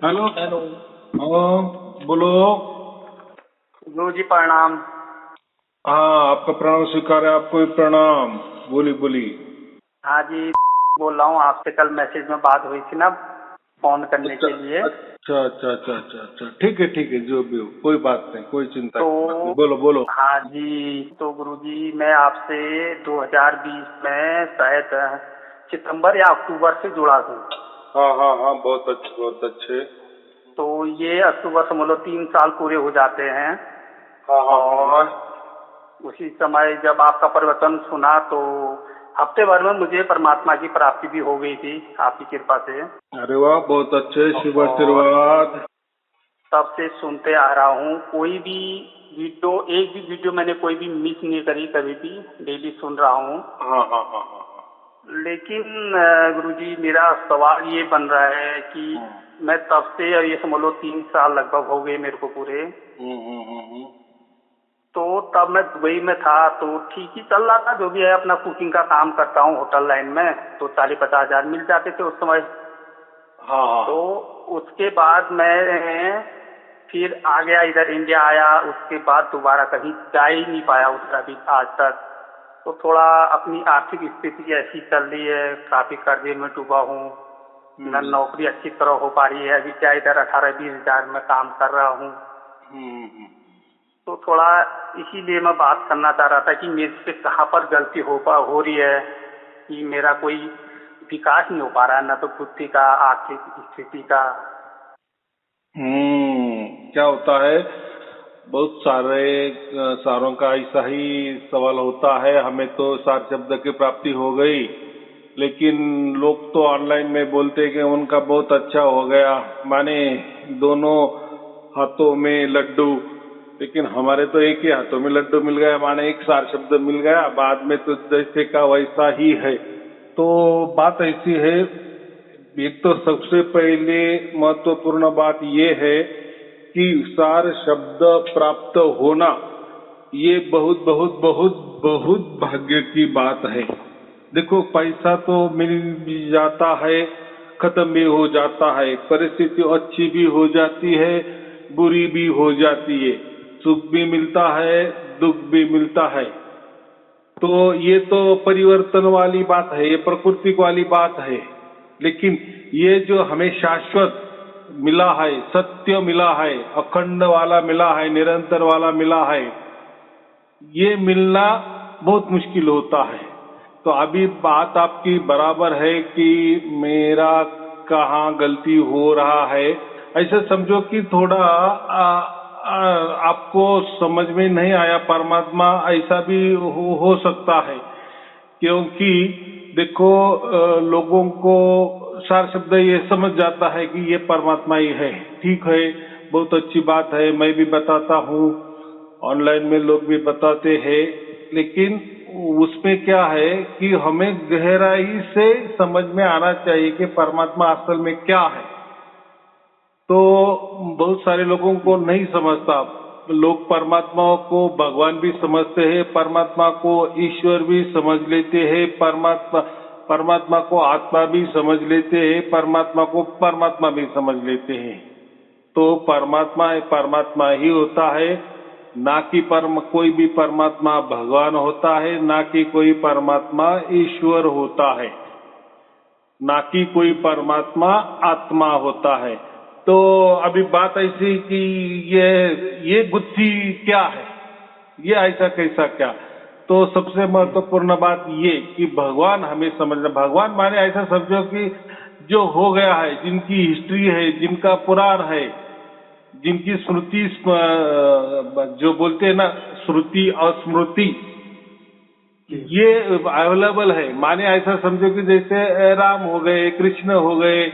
Hello. Hello. हाँ, बोलो। गुरु जी प्रणाम। हाँ, आपका प्रणाम स्वीकार है, आपको भी प्रणाम। बोली बोली। हाँ जी, बोल रहा हूँ, आपसे कल मैसेज में बात हुई थी ना फोन करने अच्छा के लिए। अच्छा अच्छा अच्छा अच्छा अच्छा, ठीक है, जो भी हो, कोई बात नहीं, कोई चिंता तो की बात नहीं, बोलो बोलो। हाँ जी, तो गुरु जी मैं आपसे 2020 में शायद सितंबर या अक्टूबर से जुड़ा हूँ। हाँ हाँ हाँ, बहुत अच्छे बहुत अच्छे। तो ये अक्टूबर से मतलब 3 साल पूरे हो जाते हैं। हाँ हाँ हाँ हाँ। और उसी समय जब आपका प्रवचन सुना तो हफ्ते भर में मुझे परमात्मा की प्राप्ति भी हो गई थी आपकी कृपा से। अरे वाह, बहुत अच्छे, शुभ और आशीर्वाद। तब से सुनते आ रहा हूँ, कोई भी वीडियो, एक भी वीडियो मैंने कोई भी मिस नहीं करी, कभी भी डेली सुन रहा हूँ। हाँ हाँ हाँ हाँ लेकिन गुरुजी मेरा सवाल ये बन रहा है कि हाँ। मैं तब से ये समझ लो 3 साल लगभग हो गए मेरे को पूरे। हम्म। तो तब मैं दुबई में था तो ठीक ही चल रहा था, जो भी है अपना कुकिंग का काम करता हूँ होटल लाइन में, तो 40-50 हजार मिल जाते थे उस समय। हाँ हाँ तो उसके बाद मैं फिर आ गया, इधर इंडिया आया, उसके बाद दोबारा कहीं जा ही नहीं पाया उधर अभी आज तक। तो थोड़ा अपनी आर्थिक स्थिति ऐसी चल रही है, काफी कर्जे में डूबा हूँ, न नौकरी अच्छी तरह हो पा रही है। अभी क्या इधर 18-20 हजार में काम कर रहा हूँ। हम्म। तो थोड़ा इसीलिए मैं बात करना चाह रहा था कि मेरे से कहाँ पर गलती हो रही है कि मेरा कोई विकास नहीं हो पा रहा है, न तो बुद्धि का, आर्थिक स्थिति का। क्या होता है, बहुत सारों का ऐसा ही सवाल होता है। हमें तो सार शब्द की प्राप्ति हो गई, लेकिन लोग तो ऑनलाइन में बोलते हैं कि उनका बहुत अच्छा हो गया, माने दोनों हाथों में लड्डू। लेकिन हमारे तो एक ही हाथों में लड्डू मिल गया, माने एक सार शब्द मिल गया, बाद में तो जैसे का वैसा ही है। तो बात ऐसी है, एक तो सबसे पहले महत्वपूर्ण बात ये है कि सार शब्द प्राप्त होना, ये बहुत बहुत बहुत बहुत भाग्य की बात है। देखो, पैसा तो मिल भी जाता है, खत्म भी हो जाता है, परिस्थिति अच्छी भी हो जाती है, बुरी भी हो जाती है, सुख भी मिलता है, दुख भी मिलता है। तो ये तो परिवर्तन वाली बात है, ये प्रकृति वाली बात है। लेकिन ये जो हमें शाश्वत मिला है, सत्य मिला है, अखंड वाला मिला है, निरंतर वाला मिला है, ये मिलना बहुत मुश्किल होता है। तो अभी बात आपकी बराबर है कि मेरा कहाँ गलती हो रहा है। ऐसे समझो कि थोड़ा आपको समझ में नहीं आया परमात्मा, ऐसा भी हो सकता है। क्योंकि देखो, लोगों को सार शब्द ये समझ जाता है कि ये परमात्मा ही है। ठीक है, बहुत अच्छी बात है, मैं भी बताता हूँ, ऑनलाइन में लोग भी बताते हैं। लेकिन उसमें क्या है कि हमें गहराई से समझ में आना चाहिए कि परमात्मा असल में क्या है। तो बहुत सारे लोगों को नहीं समझता। लोग परमात्मा को भगवान भी समझते हैं, परमात्मा को ईश्वर भी समझ लेते हैं, परमात्मा परमात्मा को आत्मा भी समझ लेते हैं, परमात्मा को परमात्मा भी समझ लेते हैं। तो परमात्मा परमात्मा ही होता है, ना कि कोई भी परमात्मा भगवान होता है, ना कि कोई परमात्मा ईश्वर होता है, ना कि कोई परमात्मा आत्मा होता है। तो अभी बात ऐसी कि ये बुद्धि क्या है, ये ऐसा कैसा क्या। तो सबसे महत्वपूर्ण बात ये कि भगवान हमें समझना। भगवान माने ऐसा समझो कि जो हो गया है, जिनकी हिस्ट्री है, जिनका पुराण है, जिनकी स्मृति, जो बोलते हैं ना, श्रुति और स्मृति, ये अवेलेबल है। माने ऐसा समझो कि जैसे राम हो गए, कृष्ण हो गए,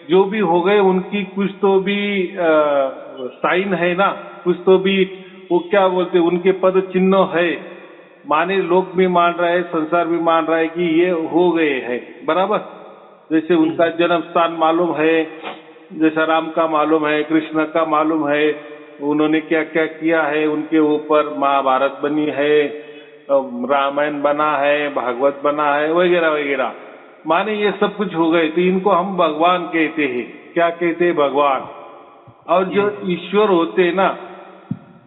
जो भी हो गए, उनकी कुछ तो भी साइन है ना, कुछ तो भी, वो क्या बोलते, उनके पद चिन्ह है। माने लोग भी मान रहे हैं, संसार भी मान रहा है कि ये हो गए हैं, बराबर। जैसे उनका जन्म स्थान मालूम है, जैसा राम का मालूम है, कृष्ण का मालूम है, उन्होंने क्या क्या किया है, उनके ऊपर महाभारत बनी है, रामायण बना है, भागवत बना है, वगैरह वगैरह। माने ये सब कुछ हो गए, तो इनको हम भगवान कहते हैं। क्या कहते हैं? भगवान। और जो ईश्वर होते हैं ना,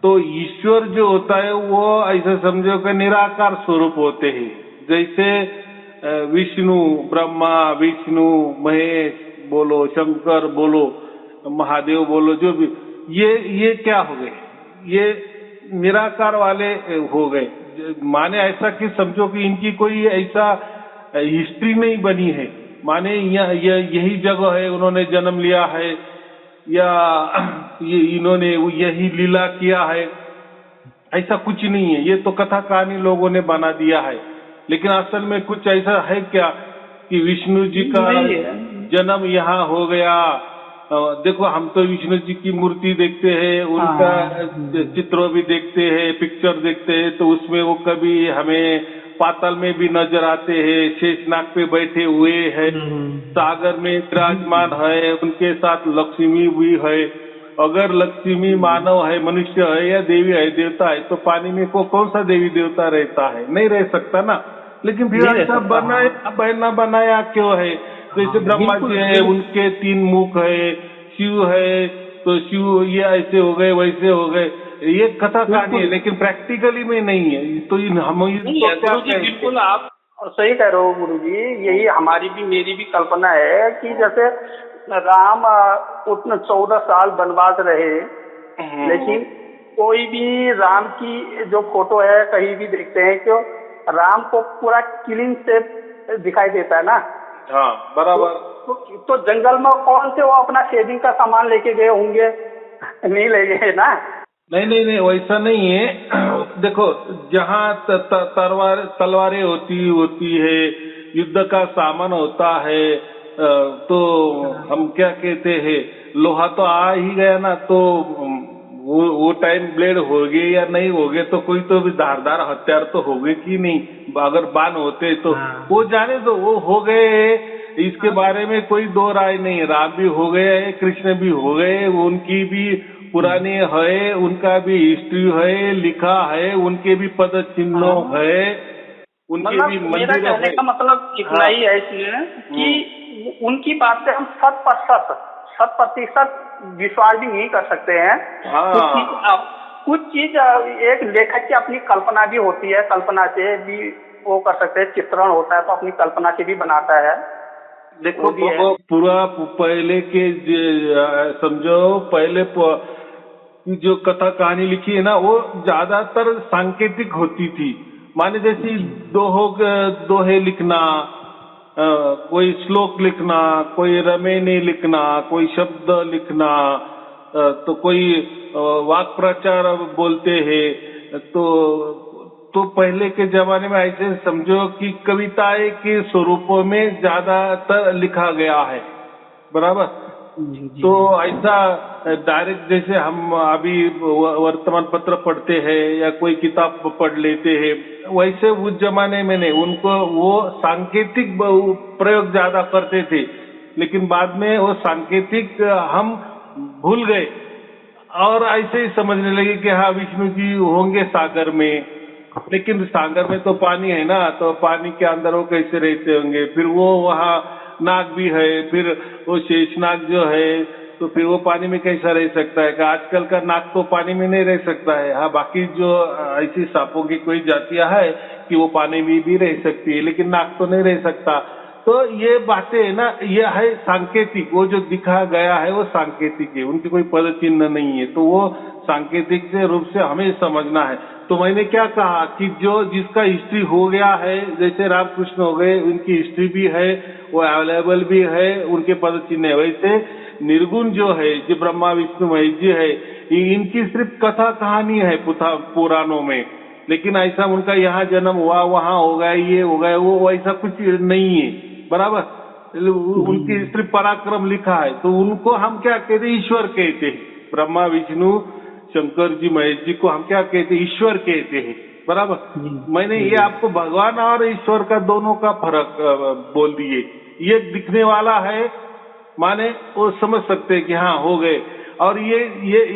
तो ईश्वर जो होता है वो ऐसा समझो कि निराकार स्वरूप होते हैं। जैसे विष्णु, ब्रह्मा, विष्णु, महेश बोलो, शंकर बोलो, महादेव बोलो, जो भी ये क्या हो गए, ये निराकार वाले हो गए। माने ऐसा कि समझो कि इनकी कोई ऐसा हिस्ट्री नहीं बनी है, माने यही जगह है, उन्होंने जन्म लिया है, या ये इन्होंने यही लीला किया है, ऐसा कुछ नहीं है। ये तो कथा कहानी लोगों ने बना दिया है। लेकिन असल में कुछ ऐसा है क्या कि विष्णु जी का नहीं है। जन्म यहाँ हो गया? देखो, हम तो विष्णु जी की मूर्ति देखते हैं, उनका चित्र भी देखते हैं, पिक्चर देखते हैं, तो उसमें वो कभी हमें पाताल में भी नजर आते हैं, शेषनाग पे बैठे हुए हैं, सागर में विराजमान है, उनके साथ लक्ष्मी भी है। अगर लक्ष्मी मानव है, मनुष्य है, या देवी है, देवता है, तो पानी में कौन सा देवी देवता रहता है? नहीं रह सकता ना। लेकिन फिर ऐसा बनाया क्यों है? जैसे ब्रह्मा जी है, उनके 3 मुख है, शिव है, तो शिव ये ऐसे हो गए, वैसे हो गए, ये कथा कहानी है, लेकिन प्रैक्टिकली में नहीं है। तो हम गुरु जी बिल्कुल आप सही कह रहे हो गुरु जी। यही हमारी भी, मेरी भी कल्पना है कि जैसे राम उतना 14 साल वनवास रहे, लेकिन कोई भी राम की जो फोटो है कहीं भी देखते हैं कि राम को पूरा क्लीन शेप दिखाई देता है ना। हाँ, बराबर। तो जंगल में कौन से वो अपना शेविंग का सामान लेके गए होंगे? नहीं ले गए ना। नहीं, वैसा नहीं है। देखो, जहाँ तलवारें होती है, युद्ध का सामान होता है, तो हम क्या कहते हैं, लोहा तो आ ही गया ना, तो वो टाइम ब्लेड हो गए या नहीं हो गए, तो कोई तो भी धारदार हथियार तो हो गए कि नहीं। अगर बाण होते तो वो जाने दो, वो हो गए, इसके बारे में कोई दो राय नहीं। राम भी हो गए, कृष्ण भी हो गए, उनकी भी पुरानी है, उनका भी हिस्ट्री है, लिखा है, उनके भी पद चिन्ह है, उनके भी मंदिर है। मेरा कहने का मतलब इतना ही है इसमें कि उनकी बात से हम 100% विश्वास भी नहीं कर सकते हैं। कुछ चीज एक लेखक की अपनी कल्पना भी होती है, कल्पना से भी वो कर सकते हैं, चित्रण होता है तो अपनी कल्पना से भी बनाता है। देखो, पूरा पहले के समझो, पहले जो कथा कहानी लिखी है ना, वो ज्यादातर सांकेतिक होती थी। माने जैसे दोहे लिखना, कोई श्लोक लिखना, कोई रमेनी लिखना, कोई शब्द लिखना, तो कोई वाक प्रचार बोलते हैं, तो पहले के जमाने में ऐसे समझो कि कविताएं के स्वरूपों में ज्यादातर लिखा गया है, बराबर। तो ऐसा डायरेक्ट जैसे हम अभी वर्तमान पत्र पढ़ते हैं या कोई किताब पढ़ लेते हैं, वैसे उस जमाने में नहीं, उनको वो सांकेतिक प्रयोग ज्यादा करते थे। लेकिन बाद में वो सांकेतिक हम भूल गए और ऐसे ही समझने लगे कि हाँ, विष्णु जी होंगे सागर में। लेकिन सागर में तो पानी है ना, तो पानी के अंदर वो कैसे रहते होंगे? फिर वो वहाँ नाग भी है, फिर वो शेषनाग जो है, तो फिर वो पानी में कैसा रह सकता है? कि आजकल का नाग तो पानी में नहीं रह सकता है। हाँ, बाकी जो ऐसी सांपों की कोई जातियां है कि वो पानी में भी रह सकती है, लेकिन नाग तो नहीं रह सकता। तो ये बातें ना, ये है सांकेतिक। वो जो दिखा गया है वो सांकेतिक है, उनकी कोई पद चिन्ह नहीं है, तो वो सांकेतिक से रूप से हमें समझना है। तो मैंने क्या कहा कि जो जिसका हिस्ट्री हो गया है, जैसे रामकृष्ण हो गए, उनकी हिस्ट्री भी है, वो अवेलेबल भी है, उनके पद चिन्ह है। वैसे निर्गुण जो है, जो ब्रह्मा विष्णु महेश जी है, इनकी सिर्फ कथा कहानी है पुराणों में। लेकिन ऐसा उनका यहाँ जन्म हुआ, वहाँ हो गया, ये हो गया, वो ऐसा कुछ नहीं है, बराबर। उनकी सिर्फ पराक्रम लिखा है, तो उनको हम क्या कहते हैं? ईश्वर कहते हैं। ब्रह्मा विष्णु शंकर जी महेश जी को हम क्या कहते हैं? ईश्वर कहते हैं, बराबर। मैंने ये आपको भगवान और ईश्वर का दोनों का फर्क बोल दिए। ये दिखने वाला है, माने वो समझ सकते हैं कि हाँ हो गए, और ये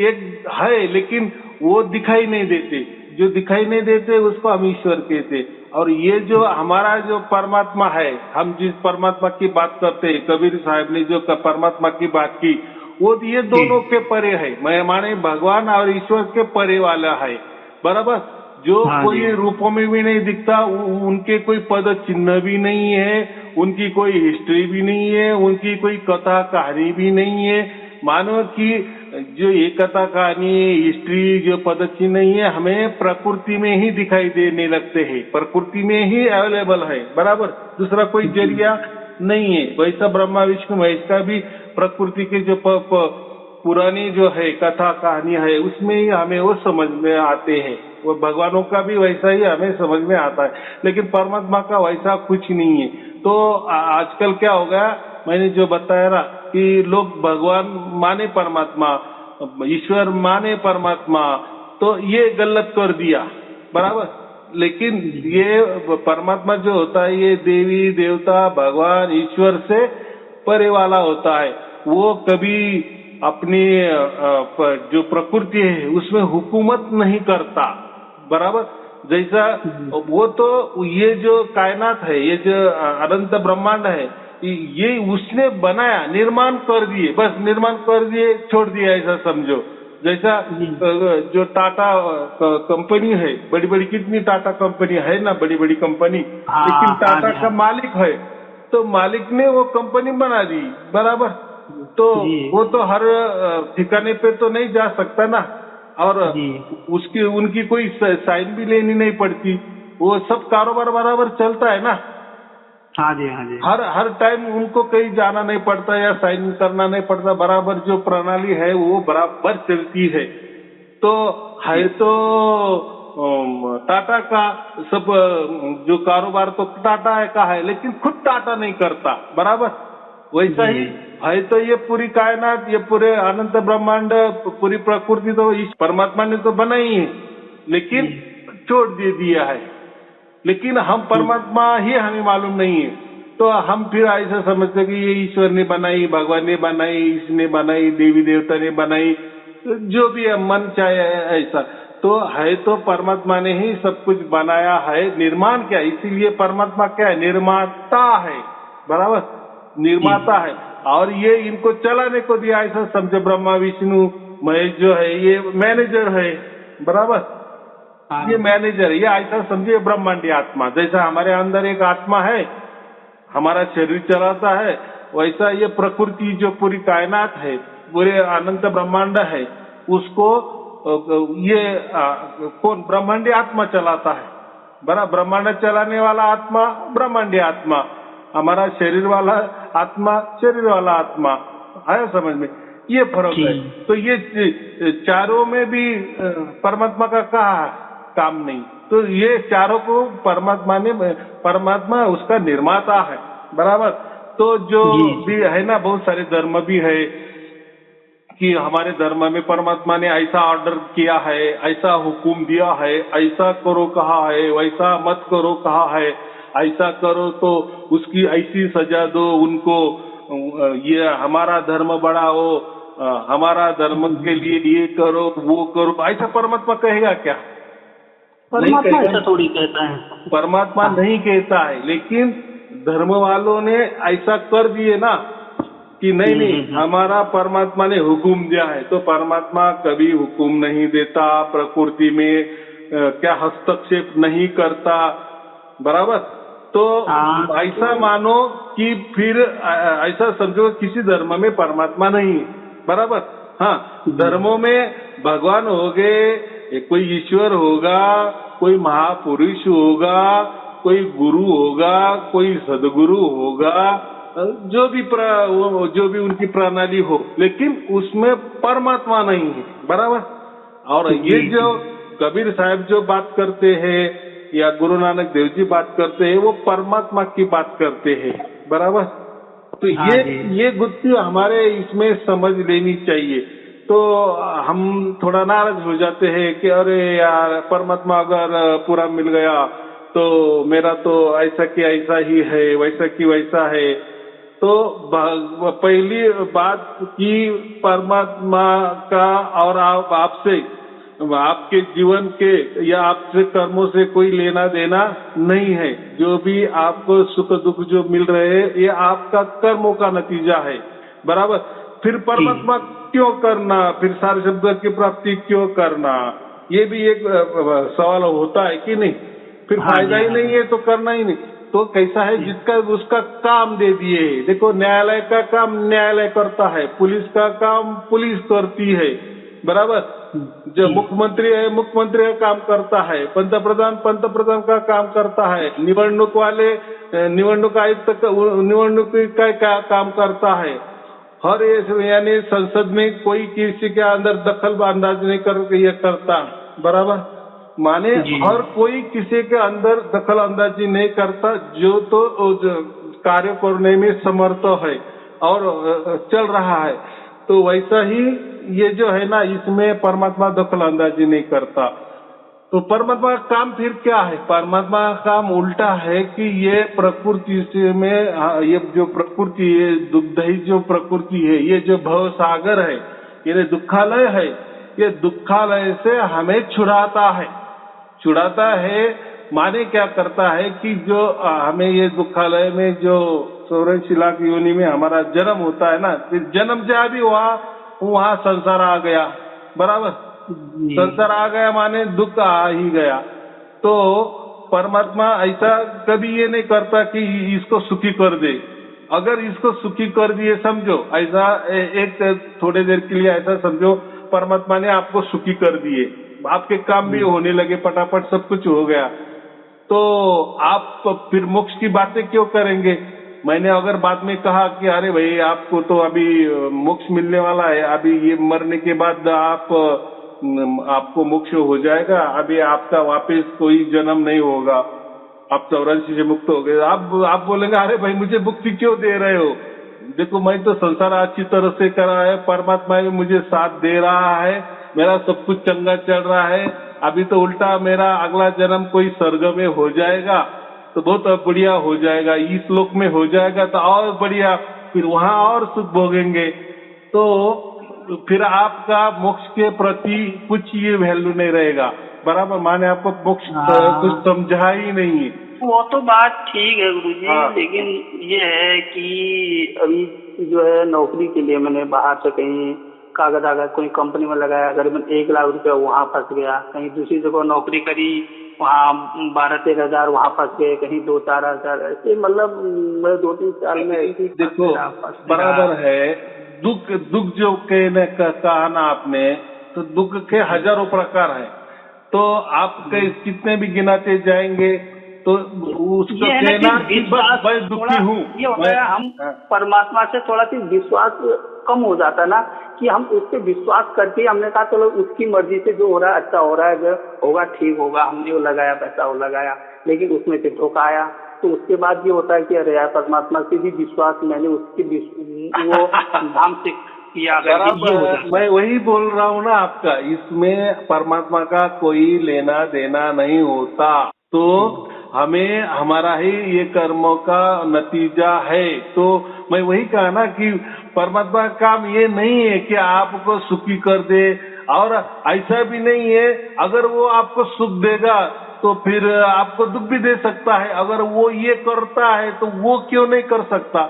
एक है, लेकिन वो दिखाई नहीं देते। जो दिखाई नहीं देते उसको हम ईश्वर कहते। और ये जो हमारा जो परमात्मा है, हम जिस परमात्मा की बात करते हैं, कबीर साहब ने जो परमात्मा की बात की, वो ये दोनों के परे है, मैं माने भगवान और ईश्वर के परे वाला है, बराबर। जो हाँ कोई जी। रूपों में भी नहीं दिखता, उनके कोई पद चिन्ह भी नहीं है, उनकी कोई हिस्ट्री भी नहीं है, उनकी कोई कथा कहानी भी नहीं है। मानो कि जो ये कथा कहानी हिस्ट्री जो पद चिन्ह नहीं है, हमें प्रकृति में ही दिखाई देने लगते हैं, प्रकृति में ही अवेलेबल है, बराबर। दूसरा कोई जरिया नहीं है। वैसा ब्रह्मा विष्णु महेश का भी प्रकृति के जो पुरानी जो है कथा कहानी है, उसमें ही हमें वो समझ में आते हैं। वो भगवानों का भी वैसा ही हमें समझ में आता है, लेकिन परमात्मा का वैसा कुछ नहीं है। तो आजकल क्या हो गया, मैंने जो बताया ना कि लोग भगवान माने परमात्मा, ईश्वर माने परमात्मा, तो ये गलत कर दिया, बराबर। लेकिन ये परमात्मा जो होता है, ये देवी देवता भगवान ईश्वर से परे वाला होता है। वो कभी अपनी जो प्रकृति है उसमें हुकूमत नहीं करता, बराबर। जैसा वो तो ये जो कायनात है, ये जो अनंत ब्रह्मांड है, ये उसने बनाया, निर्माण कर दिए, बस निर्माण कर दिए छोड़ दिया, ऐसा समझो। जैसा जो टाटा कंपनी है, बड़ी बड़ी कितनी टाटा कंपनी है ना, बड़ी बड़ी कंपनी, लेकिन टाटा का मालिक है, तो मालिक ने वो कंपनी बना दी, बराबर। तो वो तो हर ठिकाने पे तो नहीं जा सकता ना, और उसकी उनकी कोई साइन भी लेनी नहीं पड़ती, वो सब कारोबार बराबर चलता है ना। हाँ जी, हाँ जी। हर टाइम उनको कहीं जाना नहीं पड़ता या साइन करना नहीं पड़ता, बराबर जो प्रणाली है वो बराबर चलती है। तो है तो टाटा का सब जो कारोबार तो टाटा का है, लेकिन खुद टाटा नहीं करता, बराबर। वैसा ही है तो ये पूरी कायनात, ये पूरे अनंत ब्रह्मांड, पूरी प्रकृति तो इस परमात्मा ने तो बनाई है, लेकिन छोड़ दे दिया है। लेकिन हम परमात्मा ही हमें मालूम नहीं है, तो हम फिर ऐसा समझते कि ये ईश्वर ने बनाई, भगवान ने बनाई, इसने बनाई, देवी देवता ने बनाई, जो भी है मन चाहे ऐसा। तो है तो परमात्मा ने ही सब कुछ बनाया है, निर्माण क्या, इसीलिए परमात्मा क्या है, निर्माता है, बराबर, निर्माता है। और ये इनको चलाने को दिया, ऐसा समझो। ब्रह्मा विष्णु महेश जो है ये मैनेजर है, बराबर, ये मैनेजर, ये ऐसा समझिए ब्रह्मांडी आत्मा। जैसा हमारे अंदर एक आत्मा है, हमारा शरीर चलाता है, वैसा ये प्रकृति जो पूरी कायनात है, पूरे अनंत ब्रह्मांड है, उसको ये कौन, ब्रह्मांडी आत्मा चलाता है, बराबर। ब्रह्मांड चलाने वाला आत्मा ब्रह्मांडी आत्मा, हमारा शरीर वाला आत्मा शरीर वाला आत्मा, आया समझ में, ये फर्क है। तो ये चारों में भी परमात्मा का कहा काम नहीं, तो ये चारों को परमात्मा उसका निर्माता है, बराबर। तो जो भी है ना, बहुत सारे धर्म भी है कि हमारे धर्म में परमात्मा ने ऐसा ऑर्डर किया है, ऐसा हुक्म दिया है, ऐसा करो कहा है, वैसा मत करो कहा है, ऐसा करो तो उसकी ऐसी सजा दो उनको, ये हमारा धर्म बढ़ाओ, हमारा धर्म के लिए ये करो वो करो, ऐसा परमात्मा कहेगा क्या? परमात्मा ऐसा थोड़ी कहता है, परमात्मा नहीं कहता है, लेकिन धर्म वालों ने ऐसा कर दिए ना कि नहीं, हमारा परमात्मा ने हुक्म दिया है। तो परमात्मा कभी हुक्म नहीं देता, प्रकृति में क्या हस्तक्षेप नहीं करता, बराबर। तो ऐसा मानो कि फिर ऐसा समझो किसी धर्म में परमात्मा नहीं है, बराबर। हाँ, धर्मों में भगवान हो गए, कोई ईश्वर होगा, कोई महापुरुष होगा, कोई गुरु होगा, कोई सदगुरु होगा, जो भी उनकी प्रणाली हो, लेकिन उसमें परमात्मा नहीं है, बराबर। और ये जो कबीर साहब जो बात करते हैं या गुरु नानक देव जी बात करते हैं, वो परमात्मा की बात करते हैं, बराबर। तो ये गुत्थी हमारे इसमें समझ लेनी चाहिए। तो हम थोड़ा नाराज हो जाते हैं कि अरे यार, परमात्मा अगर पूरा मिल गया तो मेरा तो ऐसा कि ऐसा ही है, वैसा कि वैसा है। तो पहली बात कि परमात्मा का और आपसे, आपके जीवन के या आपसे कर्मों से कोई लेना देना नहीं है। जो भी आपको सुख दुख जो मिल रहे हैं, ये आपका कर्मों का नतीजा है, बराबर। फिर परमात्मा क्यों करना, फिर सारे शब्द की प्राप्ति क्यों करना, ये भी एक सवाल होता है कि नहीं। फिर फायदा ही नहीं है तो करना ही नहीं। तो कैसा है, जिसका उसका काम दे दिए। देखो, न्यायालय का काम न्यायालय करता है, पुलिस का काम पुलिस करती है, बराबर। जो मुख्यमंत्री है मुख्यमंत्री का काम करता है, पंतप्रधान का काम करता है, निवडणूक वाले निवडणूक आयुक्त निवडणूक का काम करता है। हर यानी संसद में कोई किसी के अंदर दखल अंदाज नहीं कर ये करता, बराबर। माने हर कोई किसी के अंदर दखल अंदाजी नहीं करता, जो तो कार्य करने में समर्थ है और चल रहा है। तो वैसा ही ये जो है ना, इसमें परमात्मा दखल अंदाजी नहीं करता। तो परमात्मा का काम फिर क्या है? परमात्मा का काम उल्टा है कि ये प्रकृति से में ये जो प्रकृति है, दुग्धही जो प्रकृति है, ये जो भव सागर है, ये दुखालय है, ये दुखालय से हमें छुड़ाता है। माने क्या करता है कि जो हमें ये दुखालय में जो 84 लाख योनि में हमारा जन्म होता है ना, फिर जन्म जहाँ भी वहाँ संसार आ गया, बराबर। संसार आ गया माने दुख आ ही गया। तो परमात्मा ऐसा कभी ये नहीं करता कि इसको सुखी कर दे। अगर इसको सुखी कर दिए, समझो ऐसा एक थोड़ी देर के लिए ऐसा समझो, परमात्मा ने आपको सुखी कर दिए, आपके काम भी होने लगे, फटाफट सब कुछ हो गया, तो आप फिर मोक्ष की बातें क्यों करेंगे? मैंने अगर बाद में कहा कि अरे भाई आपको तो अभी मोक्ष मिलने वाला है, अभी ये मरने के बाद आपको मोक्ष हो जाएगा, अभी आपका वापस कोई जन्म नहीं होगा, आप 84 से मुक्त हो गए, आप बोलेंगे अरे भाई मुझे मुक्ति क्यों दे रहे हो? देखो, मैं तो संसार अच्छी तरह से करा है, परमात्मा भी मुझे साथ दे रहा है, मेरा सब कुछ चंगा चल रहा है। अभी तो उल्टा मेरा अगला जन्म कोई स्वर्ग में हो जाएगा तो बहुत बढ़िया हो जाएगा, इस लोक में हो जाएगा तो और बढ़िया, फिर वहां और सुख भोगेंगे। तो फिर आपका मोक्ष के प्रति कुछ ये वैल्यू नहीं रहेगा, बराबर। माने आपको मोक्ष कुछ समझा ही नहीं है। वो तो बात ठीक है गुरुजी, लेकिन ये है कि अभी जो है नौकरी के लिए मैंने बाहर से कहीं कागज कोई कंपनी में लगाया, करीबन 1 लाख रुपया वहाँ फंस गया, कहीं दूसरी जगह नौकरी करी, वहाँ 12-13 हजार वहाँ फंस गए, कहीं 2-4 हजार, ऐसे मतलब 2-3 साल में ऐसी। देखो, बराबर है, दुख जो कहा ना आपने, तो दुख के हजारों प्रकार है। तो आप कितने भी गिनाते जाएंगे तो उसको कहना कि बस मैं दुखी हूँ। ये होता है हम परमात्मा से थोड़ा सी विश्वास कम हो जाता है ना, कि हम उस पर विश्वास करके हमने कहा चलो उसकी मर्जी से जो हो रहा है अच्छा हो रहा है, जो होगा ठीक होगा, हमने वो लगाया पैसा वो लगाया, लेकिन उसमें फिर धोखा आया। तो उसके बाद ये होता है कि अरे यार परमात्मा से भी विश्वास मैंने उसकी वो धाम से किया। मैं वही बोल रहा हूँ ना आपका, इसमें परमात्मा का कोई लेना देना नहीं होता। तो हमें हमारा ही ये कर्मों का नतीजा है। तो मैं वही कहा ना कि परमात्मा का काम ये नहीं है कि आपको सुखी कर दे, और ऐसा भी नहीं है अगर वो आपको सुख देगा तो फिर आपको दुख भी दे सकता है। अगर वो ये करता है तो वो क्यों नहीं कर सकता?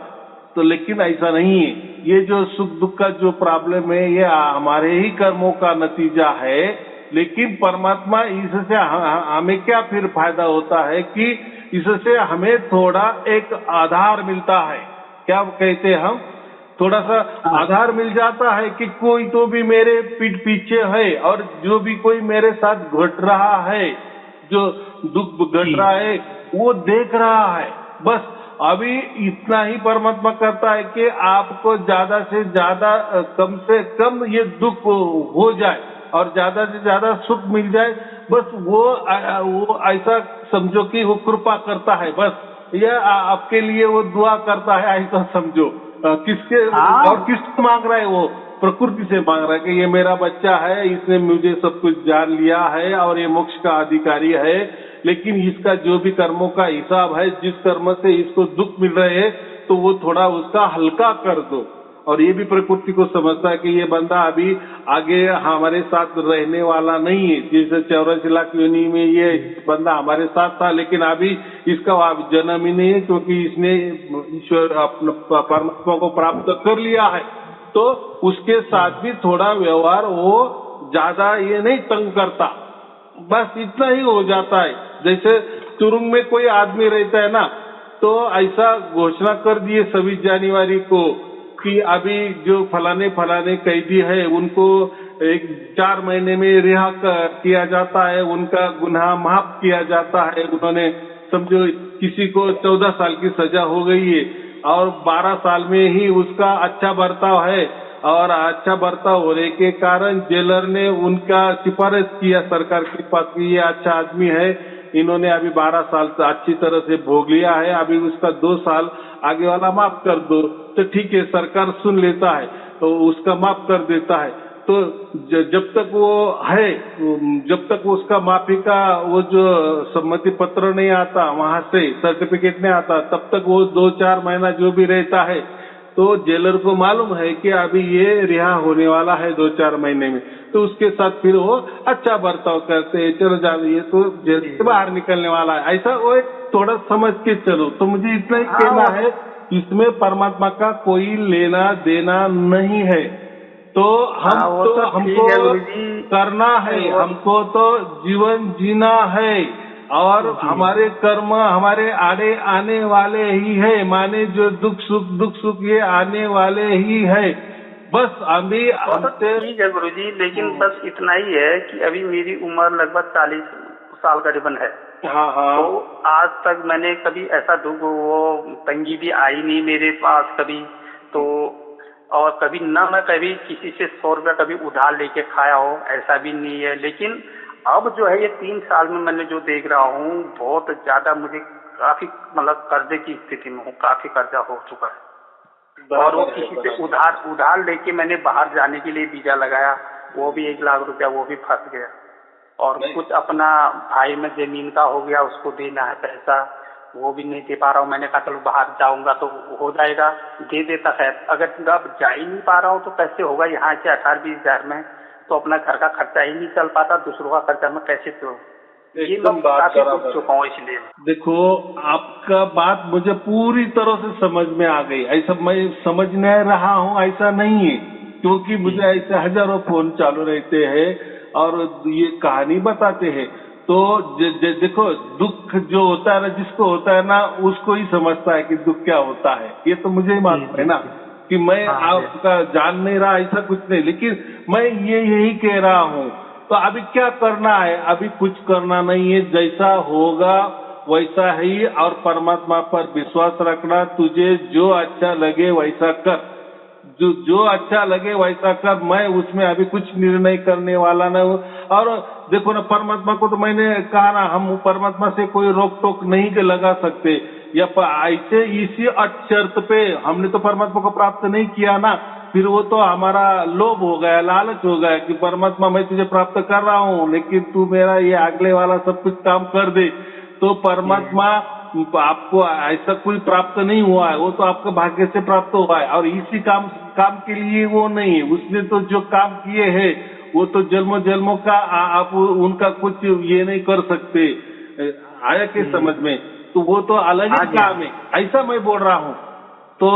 तो लेकिन ऐसा नहीं है। ये जो सुख दुख का जो प्रॉब्लम है ये हमारे ही कर्मों का नतीजा है। लेकिन परमात्मा इससे हमें क्या फिर फायदा होता है कि इससे हमें थोड़ा एक आधार मिलता है। क्या कहते हैं हम, थोड़ा सा आधार मिल जाता है कि कोई तो भी मेरे पीठ पीछे है, और जो भी कोई मेरे साथ घट रहा है, जो दुख घट रहा है वो देख रहा है। बस अभी इतना ही परमात्मा करता है कि आपको ज्यादा से ज्यादा कम से कम ये दुख हो जाए और ज्यादा से ज्यादा सुख मिल जाए। बस वो ऐसा समझो कि वो कृपा करता है, बस ये आपके लिए वो दुआ करता है, ऐसा समझो। किसके और किसको मांग रहा है? वो प्रकृति से मांग रहा है कि ये मेरा बच्चा है, इसने मुझे सब कुछ जान लिया है और ये मोक्ष का अधिकारी है, लेकिन इसका जो भी कर्मों का हिसाब है, जिस कर्म से इसको दुख मिल रहे हैं, तो वो थोड़ा उसका हल्का कर दो। और ये भी प्रकृति को समझता है कि ये बंदा अभी आगे हमारे साथ रहने वाला नहीं है। जैसे 84 लाख योनि में ये बंदा हमारे साथ था, लेकिन अभी इसका जन्म ही नहीं है, क्योंकि इसने ईश्वर परमात्मा को प्राप्त कर लिया है। तो उसके साथ भी थोड़ा व्यवहार वो ज्यादा ये नहीं तंग करता, बस इतना ही हो जाता है। जैसे तुरुंग में कोई आदमी रहता है ना, तो ऐसा घोषणा कर दिए 26 जनवरी को कि अभी जो फलाने फलाने कैदी है उनको 4 महीने में रिहा किया जाता है, उनका गुनाह माफ किया जाता है। उन्होंने समझो किसी को 14 साल की सजा हो गई है और 12 साल में ही उसका अच्छा बर्ताव है, और अच्छा बर्ताव होने के कारण जेलर ने उनका सिफारिश किया सरकार के पास कि ये अच्छा आदमी है, इन्होंने अभी 12 साल से अच्छी तरह से भोग लिया है, अभी उसका 2 साल आगे वाला माफ कर दो। तो ठीक है, सरकार सुन लेता है तो उसका माफ कर देता है। तो जब तक वो है, जब तक उसका माफी का वो जो सम्मति पत्र नहीं आता, वहां से सर्टिफिकेट नहीं आता, तब तक वो 2-4 महीना जो भी रहता है, तो जेलर को मालूम है कि अभी ये रिहा होने वाला है 2-4 महीने में, तो उसके साथ फिर वो अच्छा बर्ताव करते हैं, चलो जाइए तो जेल से बाहर निकलने वाला है, ऐसा वो एक थोड़ा समझ के चलो। तो मुझे इतना ही कहना है, इसमें परमात्मा का कोई लेना देना नहीं है। तो हमको करना है, हमको तो जीवन जीना है, और हमारे कर्म हमारे आड़े आने वाले ही है, माने जो दुख सुख ये आने वाले ही है। बस अभी ठीक है गुरुजी, लेकिन बस इतना ही है कि अभी मेरी उम्र लगभग 40 साल करीबन है। हाँ हाँ। तो आज तक मैंने कभी ऐसा दुख वो तंगी भी आई नहीं मेरे पास कभी, तो और कभी ना मैं कभी किसी से 100 रुपया कभी उधार लेके खाया हो, ऐसा भी नहीं है। लेकिन अब जो है ये 3 साल में मैंने जो देख रहा हूँ, बहुत ज्यादा मुझे काफी मतलब कर्जे की स्थिति में हूँ, काफी कर्जा हो चुका है। और वो किसी से उधार लेके मैंने बाहर जाने के लिए वीजा लगाया, वो भी 1 लाख रुपया वो भी फंस गया। और कुछ अपना भाई में जमीन का हो गया, उसको देना है पैसा, वो भी नहीं दे पा रहा हूँ। मैंने कहा चलो बाहर जाऊंगा तो हो जाएगा, दे देता है। अगर अब जा ही नहीं पा रहा हूँ तो कैसे होगा, यहाँ से 18-20 हजार में तो अपना घर का खर्चा ही नहीं चल पाता, दूसरों का खर्चा मैं कैसे करूँ? ये मैं काफी सोच चुका हूँ। इसलिए देखो, आपका बात मुझे पूरी तरह से समझ में आ गई। ऐसा मैं समझ नहीं रहा हूँ, ऐसा नहीं है, क्योंकि मुझे ऐसे हजारों फोन चालू रहते हैं और ये कहानी बताते हैं। तो देखो, दुख जो होता है ना, जिसको होता है ना, उसको ही समझता है कि दुख क्या होता है। ये तो मुझे ही मालूम है ना कि मैं आपका जान नहीं रहा, ऐसा कुछ नहीं, लेकिन मैं यही कह रहा हूँ। तो अभी क्या करना है? अभी कुछ करना नहीं है, जैसा होगा वैसा ही, और परमात्मा पर विश्वास रखना। तुझे जो अच्छा लगे वैसा कर, जो अच्छा लगे वैसा कर। मैं उसमें अभी कुछ निर्णय करने वाला नहीं हूँ। और देखो ना, परमात्मा को तो मैंने कहा ना, हम परमात्मा से कोई रोक टोक नहीं के लगा सकते, या ऐसे इसी शर्त पे हमने तो परमात्मा को प्राप्त नहीं किया ना, फिर वो तो हमारा लोभ हो गया, लालच हो गया कि परमात्मा मैं तुझे प्राप्त कर रहा हूँ, लेकिन तू मेरा ये अगले वाला सब कुछ काम कर दे। तो परमात्मा आपको ऐसा कोई प्राप्त नहीं हुआ है, वो तो आपका भाग्य से प्राप्त हुआ है, और इसी काम के लिए वो नहीं है। उसने तो जो काम किए हैं वो तो जन्मों जन्मों का, आप उनका कुछ ये नहीं कर सकते। आया के समझ में? तो वो तो अलग ही काम है, ऐसा मैं बोल रहा हूँ। तो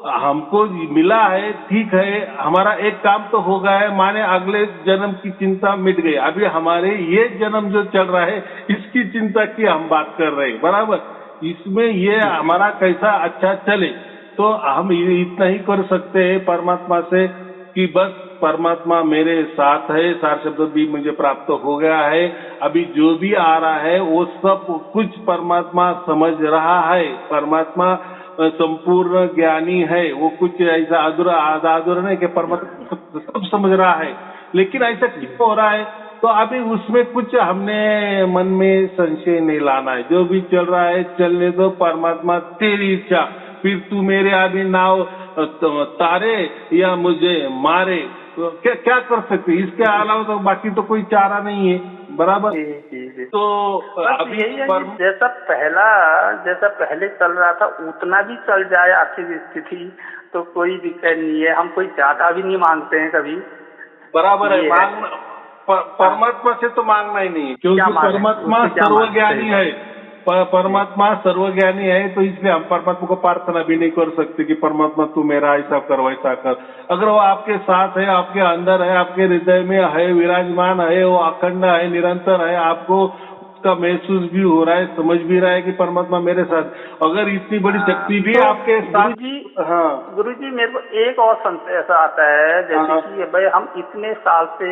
हमको मिला है, ठीक है, हमारा एक काम तो हो गया है, माने अगले जन्म की चिंता मिट गई। अभी हमारे ये जन्म जो चल रहा है, इसकी चिंता की हम बात कर रहे हैं, बराबर। इसमें ये हमारा कैसा अच्छा चले, तो हम इतना ही कर सकते हैं परमात्मा से कि बस परमात्मा मेरे साथ है, सार शब्द भी मुझे प्राप्त हो गया है। अभी जो भी आ रहा है वो सब कुछ परमात्मा समझ रहा है। परमात्मा संपूर्ण ज्ञानी है, वो कुछ ऐसा अधूरा नहीं कि परमात्मा सब समझ रहा है। लेकिन ऐसा क्यों हो रहा है? तो अभी उसमें कुछ हमने मन में संशय नहीं लाना है। जो भी चल रहा है चलने दो, परमात्मा तेरी इच्छा। फिर तू मेरे अभी नाव तारे या मुझे मारे, तो क्या कर सकते? इसके अलावा तो बाकी तो कोई चारा नहीं है, बराबर। तो अभी जैसा पहले चल रहा था उतना भी चल जाए आर्थिक स्थिति, तो कोई दिक्कत नहीं है। हम कोई ज्यादा भी नहीं मांगते हैं कभी, बराबर है। परमात्मा से तो मांगना ही नहीं है, क्योंकि परमात्मा सर्वज्ञानी है। परमात्मा सर्वज्ञानी है, तो इसलिए हम परमात्मा को प्रार्थना भी नहीं कर सकते कि परमात्मा तू मेरा ऐसा कर वैसा कर। अगर वो आपके साथ है, आपके अंदर है, आपके हृदय में है, विराजमान है, वो अखंड है, निरंतर है, आपको उसका महसूस भी हो रहा है, समझ भी रहा है कि परमात्मा मेरे साथ, अगर इतनी बड़ी शक्ति भी तो आपके साथ। गुरुजी मेरे को एक और संशय ऐसा आता है, जैसे कि भाई हम इतने साल से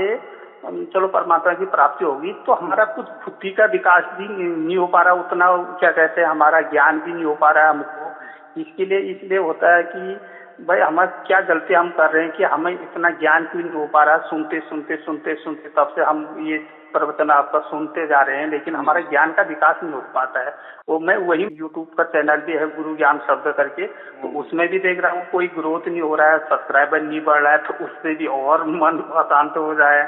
चलो परमात्मा की प्राप्ति होगी, तो हमारा कुछ बुद्धि का विकास भी नहीं हो पा रहा, उतना क्या कहते हैं हमारा ज्ञान भी नहीं हो पा रहा है हमको। इसके लिए इसलिए होता है कि भाई हमारी क्या गलती हम कर रहे हैं कि हमें इतना ज्ञान क्यों नहीं हो पा रहा। सुनते सुनते सुनते सुनते तब से हम ये प्रवचन आपका सुनते जा रहे हैं, लेकिन हमारा ज्ञान का विकास नहीं हो पाता है। वो मैं वही यूट्यूब का चैनल भी है गुरु ज्ञान शब्द करके, तो उसमें भी देख रहा हूँ कोई ग्रोथ नहीं हो रहा है, सब्सक्राइबर नहीं बढ़ रहा है, तो उससे भी और मन अशांत हो जाए।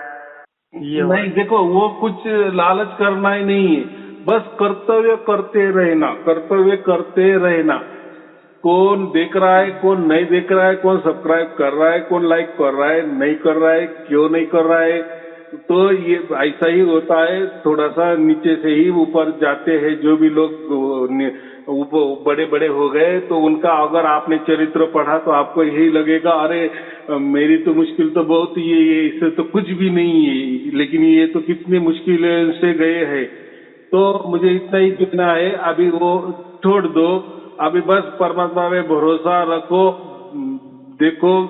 नहीं देखो, वो कुछ लालच करना ही नहीं है, बस कर्तव्य करते रहना, कर्तव्य करते रहना। कौन देख रहा है, कौन नहीं देख रहा है, कौन सब्सक्राइब कर रहा है, कौन लाइक कर रहा है, नहीं कर रहा है, क्यों नहीं कर रहा है, तो ये ऐसा ही होता है। थोड़ा सा नीचे से ही ऊपर जाते हैं जो भी लोग बड़े बड़े हो गए, तो उनका अगर आपने चरित्र पढ़ा तो आपको यही लगेगा, अरे मेरी तो मुश्किल तो बहुत ही है, इससे तो कुछ भी नहीं है, लेकिन ये तो कितनी मुश्किल से गए हैं। तो मुझे इतना ही कहना है, अभी वो छोड़ दो, अभी बस परमात्मा में भरोसा रखो। देखो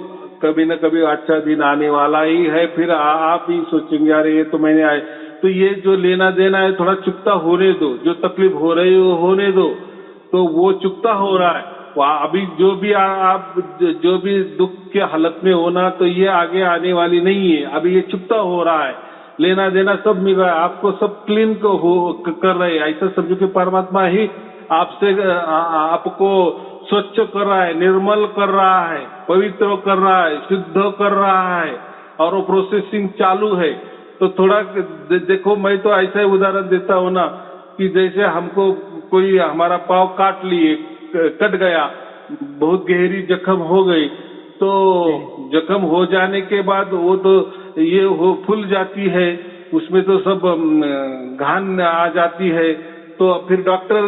कभी न कभी अच्छा दिन आने वाला ही है, फिर आप ही सोचेंगे अरे ये तो मैंने आए, तो ये जो लेना देना है थोड़ा चुकता होने दो, जो तकलीफ हो रही है वो होने दो, तो वो चुकता हो रहा है। अभी जो भी आप जो भी दुख के हालत में होना, तो ये आगे आने वाली नहीं है, अभी ये चुकता हो रहा है, लेना देना सब मिल रहा है, आपको सब क्लीन कर रहे हैं। ऐसा समझो कि परमात्मा ही आपसे आपको स्वच्छ कर रहा है, निर्मल कर रहा है, पवित्र कर रहा है, शुद्ध कर रहा है, और वो प्रोसेसिंग चालू है। तो थोड़ा देखो, मैं तो ऐसा ही उदाहरण देता हूँ ना कि जैसे हमको कोई हमारा पाँव काट लिए, कट गया, बहुत गहरी जख्म हो गई, तो जख्म हो जाने के बाद वो तो ये हो फूल जाती है, उसमें तो सब घान आ जाती है, तो फिर डॉक्टर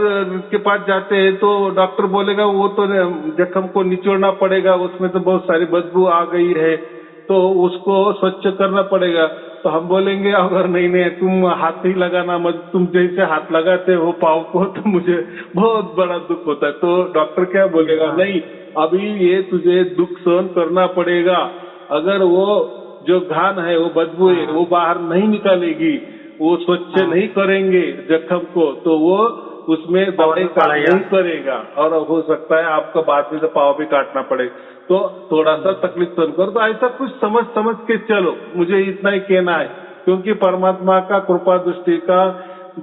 के पास जाते हैं तो डॉक्टर बोलेगा वो तो जख्म को निचोड़ना पड़ेगा, उसमें तो बहुत सारी बदबू आ गई है, तो उसको स्वच्छ करना पड़ेगा। तो हम बोलेंगे अगर नहीं तुम हाथ ही लगाना मत, तुम जैसे हाथ लगाते हो पाँव को तो मुझे बहुत बड़ा दुख होता है। तो डॉक्टर क्या बोलेगा, नहीं अभी ये तुझे दुख सहन करना पड़ेगा, अगर वो जो घान है, वो बदबू है, वो बाहर नहीं निकालेगी, वो स्वच्छ नहीं करेंगे जख्म को, तो वो उसमें दवाई काम नहीं करेगा, और हो सकता है आपका बाद में तो पाँव भी काटना पड़े। तो थोड़ा सा तकलीफ सहन करो, तो ऐसा कुछ समझ के चलो, मुझे इतना ही कहना है। क्योंकि परमात्मा का कृपा दृष्टि का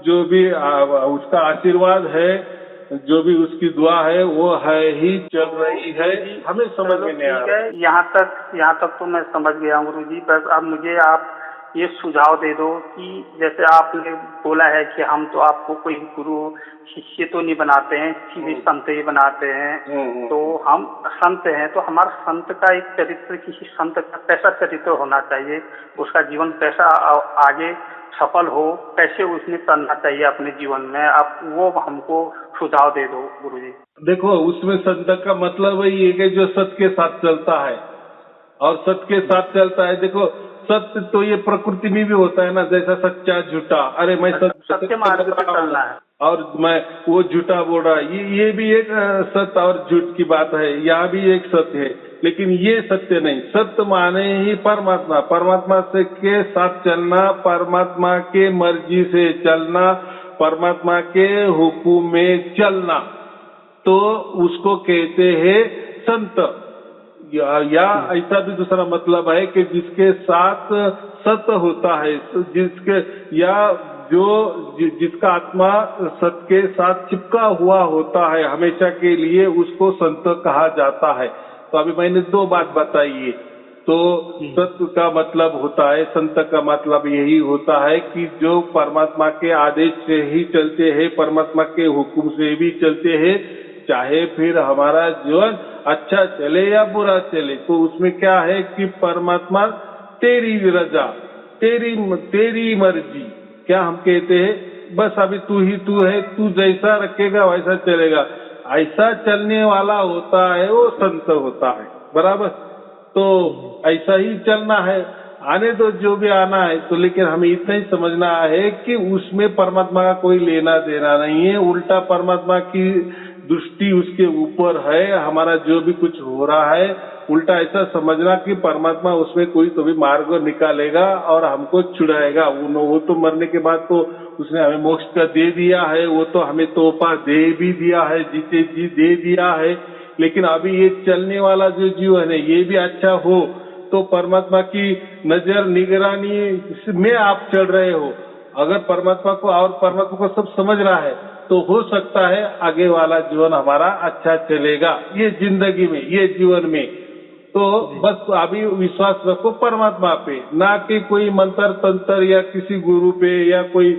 जो भी उसका आशीर्वाद है, जो भी उसकी दुआ है, वो है ही चल रही है, हमें समझ में नहीं आ रहा है। यहाँ तक तो मैं समझ गया हूँ गुरुजी। बस अब मुझे आप ये सुझाव दे दो कि जैसे आपने बोला है कि हम तो आपको कोई गुरु शिष्य तो नहीं बनाते हैं, सीधे संत ही बनाते हैं। तो हम संत हैं, तो हमारा संत का एक चरित्र, किसी संत का कैसा चरित्र होना चाहिए, उसका जीवन कैसा आगे सफल हो, कैसे उसने करना चाहिए अपने जीवन में, आप वो हमको सुझाव दे दो गुरुजी। देखो, उसमें संत का मतलब वही है कि जो सत्य के साथ चलता है, और सत्य के साथ चलता है। देखो सत्य तो ये प्रकृति में भी होता है ना, जैसा सच्चा झूठा, अरे मैं सत्य मार्ग पे चलना है और मैं वो झूठा बोल रहा, ये भी एक सत्य और झूठ की बात है, यहाँ भी एक सत्य है, लेकिन ये सत्य नहीं। सत्य माने ही परमात्मा, परमात्मा से के साथ चलना, परमात्मा के मर्जी से चलना, परमात्मा के हुक्म में चलना, तो उसको कहते हैं संत। या ऐसा भी दूसरा मतलब है कि जिसके साथ सत्य होता है, जिसके या जो जिसका आत्मा सत्य के साथ चिपका हुआ होता है हमेशा के लिए, उसको संत कहा जाता है। तो अभी मैंने दो बात बताई है। तो सत्य का मतलब होता है, संत का मतलब यही होता है कि जो परमात्मा के आदेश से ही चलते हैं, परमात्मा के हुक्म से भी चलते हैं, चाहे फिर हमारा जीवन अच्छा चले या बुरा चले, तो उसमें क्या है कि परमात्मा तेरी रजा, तेरी मर्जी, क्या हम कहते हैं, बस अभी तू ही तू है, तू जैसा रखेगा वैसा चलेगा, ऐसा चलने वाला होता है वो संत होता है। बराबर, तो ऐसा ही चलना है, आने दो जो भी आना है। तो लेकिन हमें इतना ही समझना है कि उसमें परमात्मा का कोई लेना देना नहीं है, उल्टा परमात्मा की दृष्टि उसके ऊपर है। हमारा जो भी कुछ हो रहा है उल्टा ऐसा समझना कि परमात्मा उसमें कोई तो भी मार्ग निकालेगा और हमको छुड़ाएगा। वो तो मरने के बाद तो उसने हमें मोक्ष का दे दिया है, वो तो हमें तोहफा दे भी दिया है, जीते जी दे दिया है। लेकिन अभी ये चलने वाला जो जीवन है ये भी अच्छा हो, तो परमात्मा की नजर निगरानी में आप चल रहे हो। अगर परमात्मा को और परमात्मा को सब समझ रहा है तो हो सकता है आगे वाला जीवन हमारा अच्छा चलेगा, ये जिंदगी में, ये जीवन में। तो बस अभी विश्वास रखो परमात्मा पे, ना कि कोई मंत्र तंत्र या किसी गुरु पे या कोई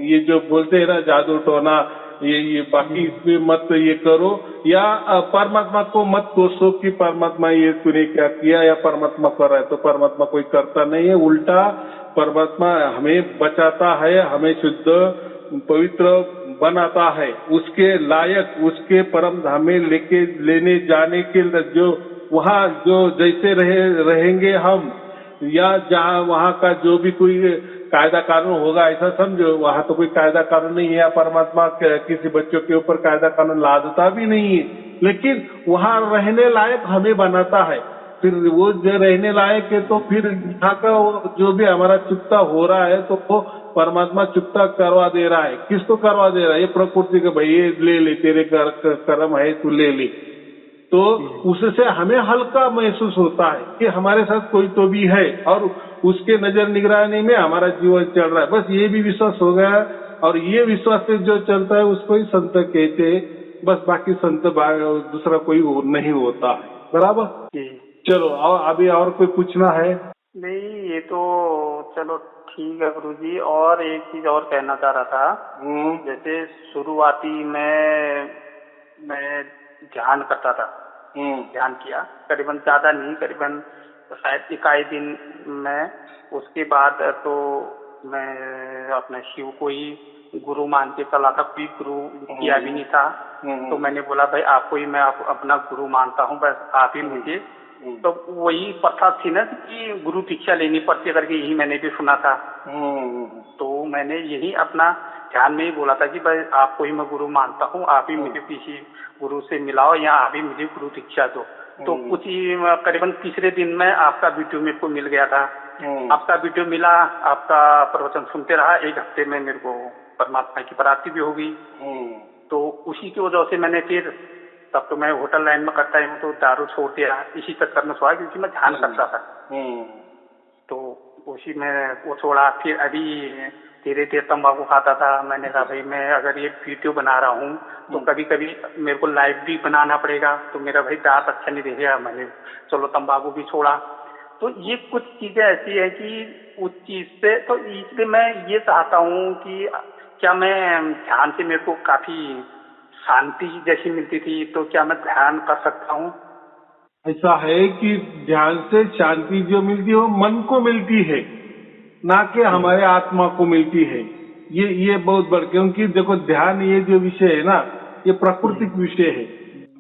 ये जो बोलते हैं ना जादू टोना, ये बाकी इसमें मत ये करो, या परमात्मा को मत कोसो कि परमात्मा ये तूने क्या किया या परमात्मा कर रहा है। तो परमात्मा कोई करता नहीं है, उल्टा परमात्मा हमें बचाता है, हमें शुद्ध पवित्र बनाता है, उसके लायक, उसके परम धाम में लेने जाने के जो वहाँ जो जैसे रहेंगे हम, या जहाँ वहाँ का जो भी कोई कायदा कानून होगा, ऐसा समझो वहाँ तो कोई कायदा कानून नहीं है, या परमात्मा किसी बच्चों के ऊपर कायदा कानून लादता भी नहीं है, लेकिन वहाँ रहने लायक हमें बनाता है। फिर वो जो रहने लायक है तो फिर यहाँ का जो भी हमारा चुकता हो रहा है तो वो परमात्मा चुकता करवा दे रहा है। किसको करवा दे रहा है? ये प्रकृति के, भाई ये ले ले, तेरे कर्म है तू ले ले। तो उससे हमें हल्का महसूस होता है कि हमारे साथ कोई तो भी है और उसके नजर निगरानी में हमारा जीवन चल रहा है। बस ये भी विश्वास हो गया, और ये विश्वास से जो चलता है उसको ही संत कहते हैं। बस बाकी संत दूसरा कोई नहीं होता है। बराबर। चलो अभी और कोई पूछना है? नहीं, ये तो चलो ठीक है गुरुजी। और एक चीज और कहना चाह रहा था, जैसे शुरुआती मैं ध्यान करता था, ध्यान किया करीबन, ज्यादा नहीं, करीबन शायद 21 दिन में। उसके बाद तो मैं अपने शिव को ही गुरु मान के चला था, कोई गुरु किया भी नहीं था। तो मैंने बोला भाई आपको ही मैं अपना गुरु मानता हूँ, बस आप ही मुझे। तो वही प्रथा थी ना कि गुरु दीक्षा लेनी पड़ती करके, यही मैंने भी सुना था। तो मैंने यही अपना ध्यान में ही बोला था कि भाई आपको ही मैं गुरु मानता हूँ, आप ही मुझे किसी गुरु से मिलाओ या आप ही मुझे गुरु दीक्षा दो। तो कुछ ही करीबन तीसरे दिन में आपका वीडियो मेरे को मिल गया था। आपका वीडियो मिला, आपका प्रवचन सुनते रहा, 1 हफ्ते में मेरे को परमात्मा की प्राप्ति भी हो गई। तो उसी की वजह से मैंने फिर, तब तो मैं होटल लाइन में करता हूँ तो दारू छोड़ दिया, इसी चक्कर में छोड़ा क्योंकि मैं ध्यान करता था। तो उसी में वो छोड़ा। फिर अभी धीरे धीरे तंबाकू खाता था। मैंने कहा भाई मैं अगर ये वीडियो बना रहा हूँ तो कभी कभी मेरे को लाइव भी बनाना पड़ेगा, तो मेरा भाई दांत अच्छा नहीं दिखेगा। मैंने चलो तंबाकू भी छोड़ा। तो ये कुछ चीजें ऐसी है कि उस चीज से, तो इसलिए मैं ये चाहता हूँ कि क्या मैं ध्यान से, मेरे को काफी शांति जैसी मिलती थी, तो क्या मैं ध्यान कर सकता हूँ? ऐसा है कि ध्यान से शांति जो मिलती है वो मन को मिलती है, ना कि हमारे आत्मा को मिलती है। ये बहुत बड़, क्योंकि देखो ध्यान ये जो विषय है ना, ये प्राकृतिक विषय है।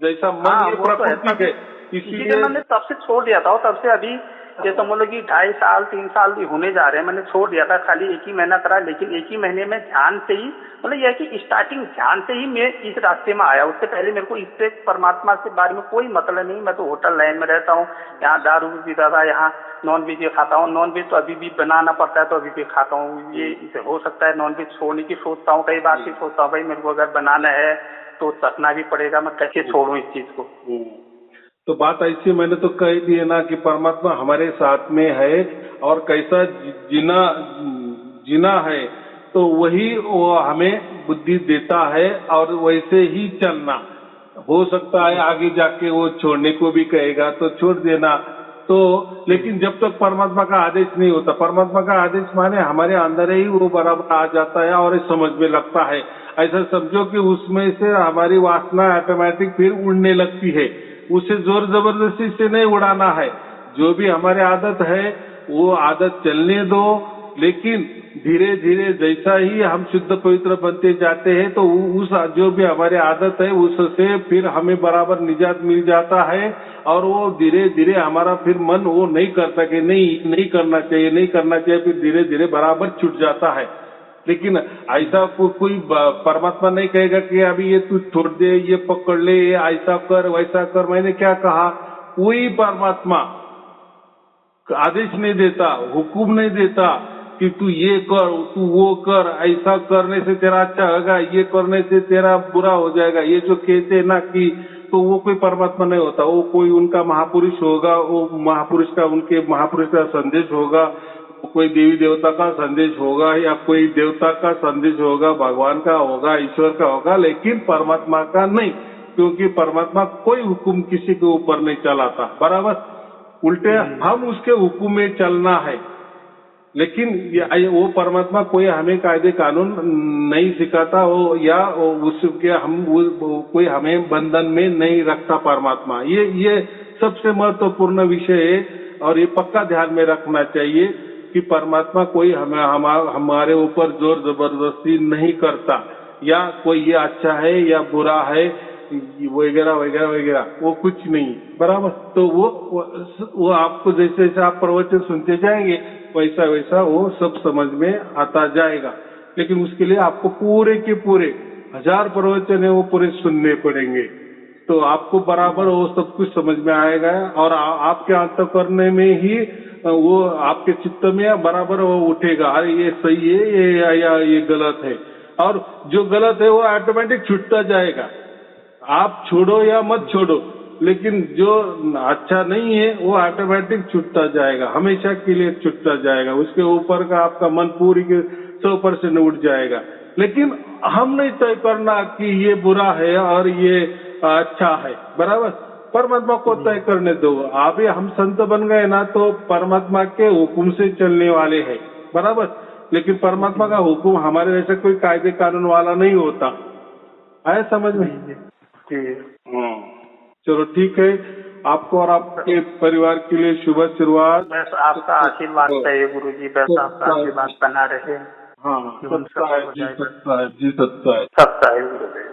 जैसा मन ये प्राकृतिक है, इसलिए मैंने तब से छोड़ दिया था। तब से अभी ये समझ लो कि 2.5 साल 3 साल भी होने जा रहे हैं, मैंने छोड़ दिया था। खाली 1 ही महीना करा, लेकिन 1 ही महीने में ध्यान से ही, मतलब यह है कि स्टार्टिंग ध्यान से ही मैं इस रास्ते में आया। उससे पहले मेरे को इससे परमात्मा के बारे में कोई मतलब नहीं। मैं तो होटल लाइन में रहता हूँ, यहाँ दारू भी पीता था, यहाँ नॉन वेज खाता हूँ। नॉन वेज तो अभी भी बनाना पड़ता है तो अभी भी खाता हूँ। ये हो सकता है नॉन वेज छोड़ने की सोचता हूँ, कई बार की सोचता हूँ भाई मेरे को अगर बनाना है तो चखना भी पड़ेगा, मैं कैसे छोड़ूं इस चीज को। तो बात ऐसी मैंने तो कह दी है ना कि परमात्मा हमारे साथ में है, और कैसा जीना है तो वही वो हमें बुद्धि देता है, और वैसे ही चलना। हो सकता है आगे जाके वो छोड़ने को भी कहेगा तो छोड़ देना। तो लेकिन जब तक परमात्मा का आदेश नहीं होता, परमात्मा का आदेश माने हमारे अंदर ही वो बराबर आ जाता है और समझ में लगता है। ऐसा समझो कि उसमें से हमारी वासना ऑटोमेटिक फिर उड़ने लगती है। उसे जोर जबरदस्ती से नहीं उड़ाना है। जो भी हमारी आदत है वो आदत चलने दो, लेकिन धीरे धीरे जैसा ही हम शुद्ध पवित्र बनते जाते हैं तो उस जो भी हमारी आदत है उससे फिर हमें बराबर निजात मिल जाता है और वो धीरे धीरे हमारा फिर मन वो नहीं करता कि नहीं करना चाहिए, नहीं करना चाहिए, फिर धीरे धीरे बराबर छूट जाता है। लेकिन ऐसा कोई परमात्मा नहीं कहेगा कि अभी ये तू छोड़ दे, ये पकड़ ले, ये ऐसा कर वैसा कर। मैंने क्या कहा, कोई परमात्मा आदेश नहीं देता, हुक्म नहीं देता कि तू ये कर, तू वो कर, ऐसा करने से तेरा अच्छा होगा, ये करने से तेरा बुरा हो जाएगा। ये जो कहते हैं ना कि, तो वो कोई परमात्मा नहीं होता, वो कोई उनका महापुरुष होगा, वो उनके महापुरुष का संदेश होगा, कोई देवी देवता का संदेश होगा या कोई देवता का संदेश होगा, भगवान का होगा, ईश्वर का होगा, लेकिन परमात्मा का नहीं, क्योंकि परमात्मा कोई हुक्म किसी के ऊपर नहीं चलाता, बराबर। उल्टे हम उसके हुक्म में चलना है। लेकिन वो परमात्मा कोई हमें कायदे कानून नहीं सिखाता हो या उसके कोई हमें बंधन में नहीं रखता परमात्मा। ये सबसे महत्वपूर्ण विषय है और ये पक्का ध्यान में रखना चाहिए कि परमात्मा कोई हमारे ऊपर जोर जबरदस्ती नहीं करता या कोई ये अच्छा है या बुरा है वगैरह वगैरह वगैरह, वो कुछ नहीं, बराबर। तो वो आपको जैसे जैसे आप प्रवचन सुनते जाएंगे वैसा वैसा वो सब समझ में आता जाएगा। लेकिन उसके लिए आपको पूरे के पूरे 1000 प्रवचन है वो पूरे सुनने पड़ेंगे, तो आपको बराबर वो सब कुछ समझ में आएगा और आपके अंतःकरण में ही वो आपके चित्त में बराबर वो उठेगा, अरे ये सही है या ये गलत है। और जो गलत है वो ऑटोमेटिक छूटता जाएगा, आप छोड़ो या मत छोड़ो, लेकिन जो अच्छा नहीं है वो ऑटोमेटिक छूटता जाएगा, हमेशा के लिए छूटता जाएगा। उसके ऊपर का आपका मन पूरी के 100% उठ जाएगा। लेकिन हम नहीं तय करना कि ये बुरा है और ये अच्छा है, बराबर। परमात्मा को तय करने दो। अभी हम संत बन गए ना तो परमात्मा के हुक्म से चलने वाले हैं, बराबर। लेकिन परमात्मा का हुक्म हमारे जैसे कोई कायदे कानून वाला नहीं होता, आया समझ में? चलो ठीक है, आपको और आपके परिवार के लिए शुभ शुरुआत। बस आपका आशीर्वाद चाहिए गुरु जी, बस आपका आशीर्वाद बना रहे। हाँ, सत्ता है जी, सत्ता है जी, सत्ता है। सत्ता है गुरु जी।